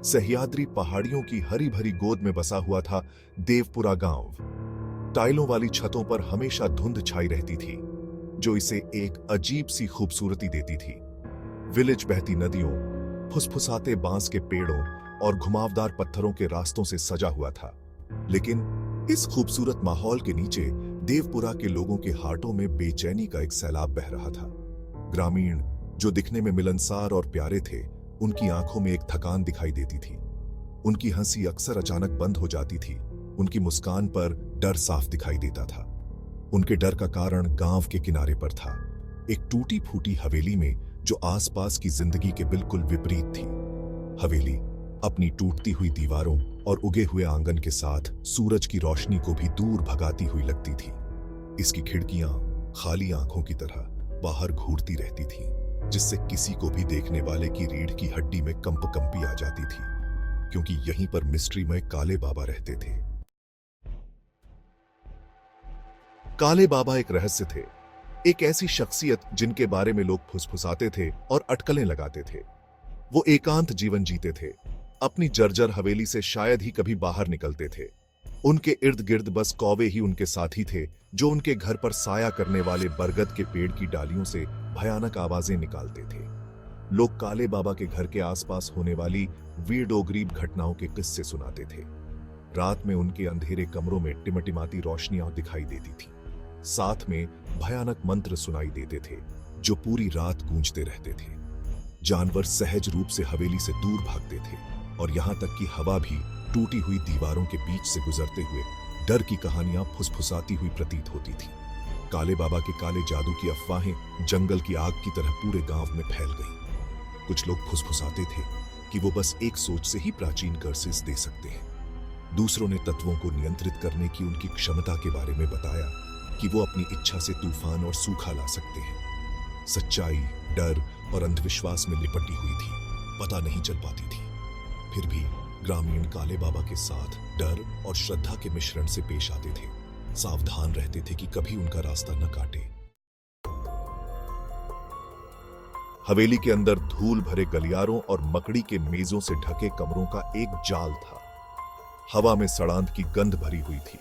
सह्याद्री पहाड़ियों की हरी भरी गोद में बसा हुआ था देवपुरा गांव। टाइलों वाली छतों पर हमेशा धुंध छाई रहती थी, जो इसे एक अजीब सी खूबसूरती देती थी। विलेज बहती नदियों, फुसफुसाते बांस के पेड़ों और घुमावदार पत्थरों के रास्तों से सजा हुआ था। लेकिन इस खूबसूरत माहौल के नीचे देवपुरा के लोगों के हार्टों में बेचैनी का एक सैलाब बह रहा था। ग्रामीण, जो दिखने में मिलनसार और प्यारे थे, उनकी आंखों में एक थकान दिखाई देती थी। उनकी हंसी अक्सर अचानक बंद हो जाती थी। उनकी मुस्कान पर डर साफ दिखाई देता था। उनके डर का कारण गांव के किनारे पर था, एक टूटी फूटी हवेली में जो आसपास की जिंदगी के बिल्कुल विपरीत थी। हवेली अपनी टूटती हुई दीवारों और उगे हुए आंगन के साथ सूरज की रोशनी को भी दूर भगाती हुई लगती थी। इसकी खिड़कियां खाली आंखों की तरह बाहर घूरती रहती थीं, जिससे किसी को भी देखने वाले की रीढ़ की हड्डी में कंपी आ जाती थी, क्योंकि यहीं पर मिस्ट्री में काले बाबा रहते थे। काले बाबा एक रहस्य थे, एक ऐसी शख्सियत जिनके बारे में लोग फुसफुसाते थे और अटकलें लगाते थे। वो एकांत जीवन जीते थे, अपनी जर्जर हवेली से शायद ही कभी बाहर निकलते थे। उनके इर्द गिर्द बस कौवे ही उनके साथी थे, जो उनके घर पर साया करने वाले बरगद के पेड़ की डालियों से भयानक आवाजें निकालते थे। लोग काले बाबा के घर के आसपास होने वाली वीरडोगरीब घटनाओं के किस्से सुनाते थे। रात में उनके अंधेरे कमरों में टिमटिमाती रोशनियां दिखाई देती थी। साथ में भयानक मंत्र सुनाई देते थे, जो पूरी रात गूंजते रहते थे। जानवर सहज रूप से हवेली से दूर भागते थे, और यहां तक कि हवा भी टूटी हुई दीवारों के बीच से गुजरते हुए डर की कहानियां फुसफुसाती हुई प्रतीत होती थी। काले बाबा के काले जादू की अफवाहें जंगल की आग की तरह पूरे गांव में फैल गईं। कुछ लोग फुसफुसाते थे कि वो बस एक सोच से ही प्राचीन कर्सेस दे सकते हैं। दूसरों ने तत्वों को नियंत्रित करने की उनकी क्षमता के बारे में बताया कि वो अपनी इच्छा से तूफान और सूखा ला सकते हैं। सच्चाई, डर और अंधविश्वास में लिपटी हुई थी, पता नहीं चल पाती थी। फिर भी ग्रामीण काले बाबा के साथ डर और श्रद्धा के मिश्रण से पेश आते थे, सावधान रहते थे कि कभी उनका रास्ता न काटे। हवेली के अंदर धूल भरे गलियारों और मकड़ी के मेजों से ढके कमरों का एक जाल था। हवा में सड़ांध की गंध भरी हुई थी,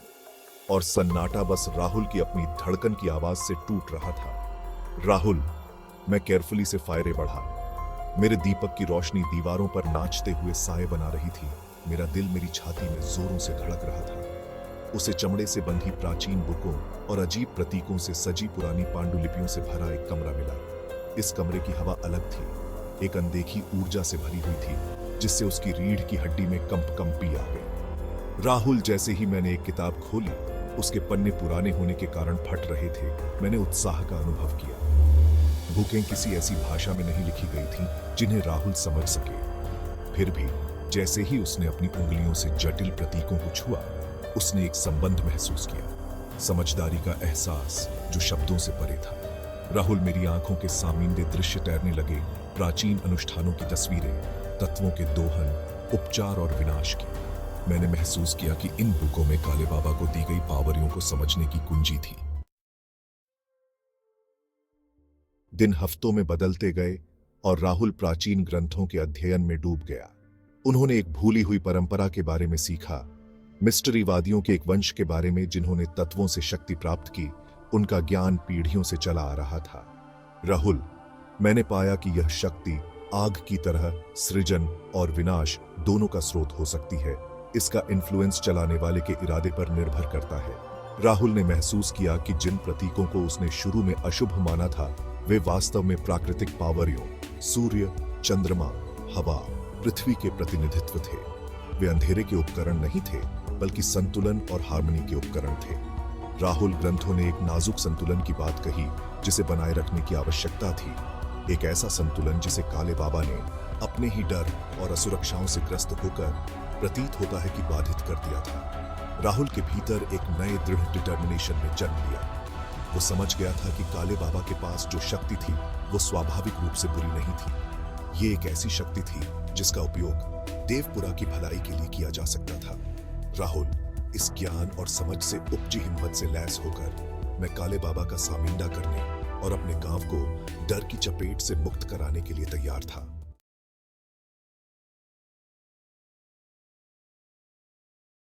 और सन्नाटा बस राहुल की अपनी धड़कन की आवाज से टूट रहा था। राहुल, मैं केयरफुली से फायरे बढ़ा। मेरे दीपक की रोशनी दीवारों पर नाचते हुए साए बना रही थी। मेरा दिल मेरी छाती में जोरों से धड़क रहा था। उसे चमड़े से बंधी प्राचीन बुकों और अजीब प्रतीकों से सजी पुरानी पांडुलिपियों से भरा एक कमरा मिला। इस कमरे की हवा अलग थी, एक अनदेखी ऊर्जा से भरी हुई थी, जिससे उसकी रीढ़ की हड्डी में कंपी आ गई। राहुल, जैसे ही मैंने एक किताब खोली, उसके पन्ने पुराने होने के कारण फट रहे थे। मैंने उत्साह का अनुभव किया। बुकें किसी ऐसी भाषा में नहीं लिखी गई थीं जिन्हें राहुल समझ सके। फिर भी जैसे ही उसने अपनी उंगलियों से जटिल प्रतीकों को छुआ, उसने एक संबंध महसूस किया, समझदारी का एहसास जो शब्दों से परे था। राहुल, मेरी आंखों के सामने दृश्य तैरने लगे, प्राचीन अनुष्ठानों की तस्वीरें, तत्वों के दोहन, उपचार और विनाश की। मैंने महसूस किया कि इन बुकों में काले बाबा को दी गई पावरियों को समझने की कुंजी थी। दिन हफ्तों में बदलते गए और राहुल प्राचीन ग्रंथों के अध्ययन में डूब गया। उन्होंने एक भूली हुई परंपरा के बारे में सीखा, मिस्टरीवादियों के एक वंश के बारे में जिन्होंने तत्वों से शक्ति प्राप्त की। उनका ज्ञान पीढ़ियों से चला आ रहा था। राहुल, मैंने पाया कि यह शक्ति आग की तरह सृजन और विनाश दोनों का स्रोत हो सकती है। इसका इन्फ्लुएंस चलाने वाले के इरादे पर निर्भर करता है। राहुल ने महसूस किया कि जिन प्रतीकों को उसने शुरू में अशुभ माना था, वे वास्तव में प्राकृतिक पावरियों, सूर्य, चंद्रमा, हवा, पृथ्वी के प्रतिनिधित्व थे। वे अंधेरे के उपकरण नहीं थे, बल्कि संतुलन और हार्मनी के उपकरण थे। राहुल, ग्रंथों ने एक नाजुक संतुलन की बात कही, जिसे बनाए रखने की आवश्यकता थी। एक ऐसा संतुलन जिसे काले बाबा ने अपने ही डर और असुरक्षाओं से ग्रस्त होकर प्रतीत होता है कि बाधित कर दिया था। राहुल के भीतर एक नए दृढ़ डिटर्मिनेशन ने जन्म लिया। वो समझ गया था कि काले बाबा के पास जो शक्ति थी, वो स्वाभाविक रूप से बुरी नहीं थी। ये एक ऐसी शक्ति थी जिसका उपयोग देवपुरा की भलाई के लिए किया जा सकता था। राहुल, इस ज्ञान और समझ से उपजी हिम्मत से लैस होकर मैं काले बाबा का सामिंदा करने और अपने गांव को डर की चपेट से मुक्त कराने के लिए तैयार था।